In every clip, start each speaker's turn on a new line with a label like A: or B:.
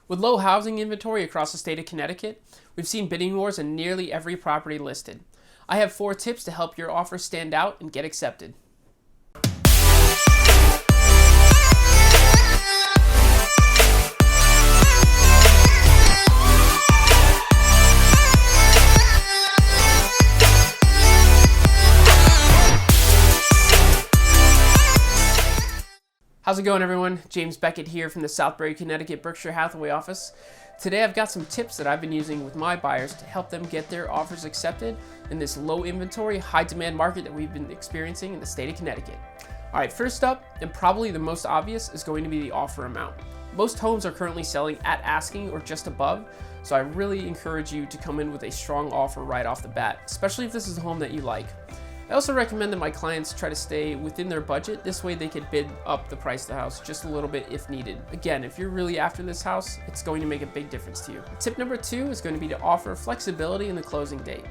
A: With low housing inventory across the state of Connecticut, we've seen bidding wars on nearly every property listed. I have 4 tips to help your offer stand out and get accepted. How's it going, everyone? James Beckett here from the Southbury, Connecticut Berkshire Hathaway office. Today I've got some tips that I've been using with my buyers to help them get their offers accepted in this low inventory, high demand market that we've been experiencing in the state of Connecticut. All right, first up, and probably the most obvious, is going to be the offer amount. Most homes are currently selling at asking or just above, so I really encourage you to come in with a strong offer right off the bat, especially if this is a home that you like. I also recommend that my clients try to stay within their budget. This way they could bid up the price of the house just a little bit if needed. Again, if you're really after this house, it's going to make a big difference to you. Tip number 2 is going to be to offer flexibility in the closing date.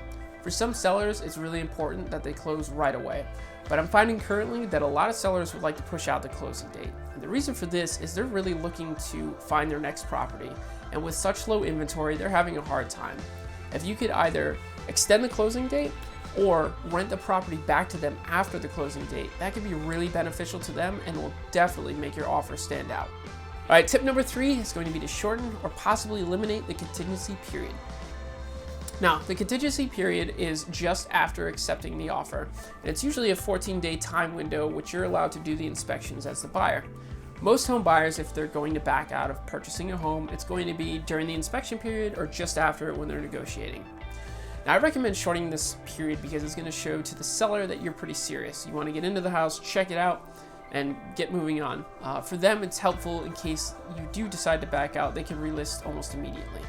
A: For some sellers, it's really important that they close right away. But I'm finding currently that a lot of sellers would like to push out the closing date. And the reason for this is they're really looking to find their next property. And with such low inventory, they're having a hard time. If you could either extend the closing date or rent the property back to them after the closing date, that could be really beneficial to them and will definitely make your offer stand out. All right, tip number 3 is going to be to shorten or possibly eliminate the contingency period. Now, the contingency period is just after accepting the offer, and it's usually a 14-day time window which you're allowed to do the inspections as the buyer. Most home buyers, if they're going to back out of purchasing a home, it's going to be during the inspection period or just after it when they're negotiating. Now, I recommend shortening this period because it's going to show to the seller that you're pretty serious. You want to get into the house, check it out, and get moving on. For them, it's helpful in case you do decide to back out. They can relist almost immediately.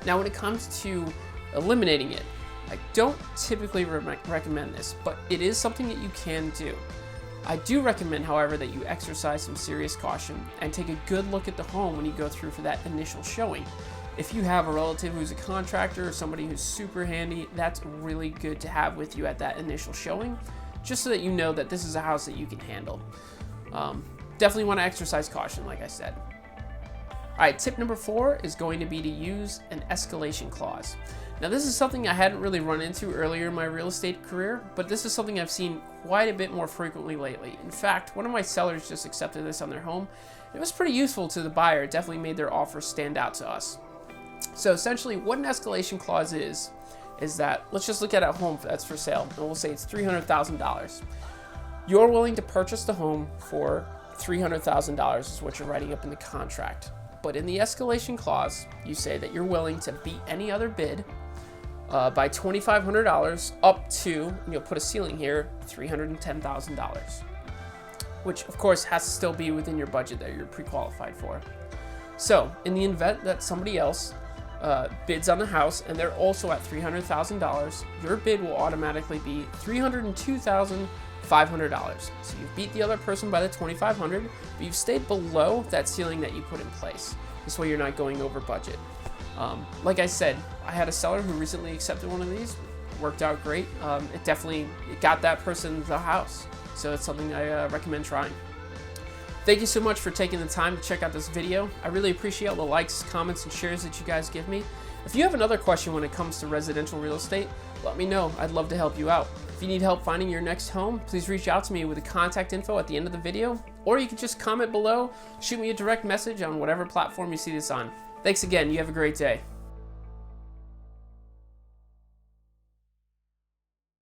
A: Now, when it comes to eliminating it, I don't typically recommend this, but it is something that you can do. I do recommend, however, that you exercise some serious caution and take a good look at the home when you go through for that initial showing. If you have a relative who's a contractor or somebody who's super handy, that's really good to have with you at that initial showing, just so that you know that this is a house that you can handle. Definitely want to exercise caution, like I said. All right, tip number 4 is going to be to use an escalation clause. Now, this is something I hadn't really run into earlier in my real estate career, but this is something I've seen quite a bit more frequently lately. In fact, one of my sellers just accepted this on their home. It was pretty useful to the buyer. It definitely made their offer stand out to us. So essentially what an escalation clause is that, let's just look at a home that's for sale, and we'll say it's $300,000. You're willing to purchase the home for $300,000 is what you're writing up in the contract. But in the escalation clause, you say that you're willing to beat any other bid by $2,500 up to, and you'll put a ceiling here, $310,000, which of course has to still be within your budget that you're pre-qualified for. So in the event that somebody else bids on the house and they're also at $300,000, your bid will automatically be $302,500. So you've beat the other person by the $2,500, but you've stayed below that ceiling that you put in place. This way you're not going over budget. Like I said, I had a seller who recently accepted one of these. Worked out great. It definitely got that person the house. So it's something I recommend trying. Thank you so much for taking the time to check out this video. I really appreciate all the likes, comments, and shares that you guys give me. If you have another question when it comes to residential real estate, let me know. I'd love to help you out. If you need help finding your next home, please reach out to me with the contact info at the end of the video, or you can just comment below, shoot me a direct message on whatever platform you see this on. Thanks again. You have a great day.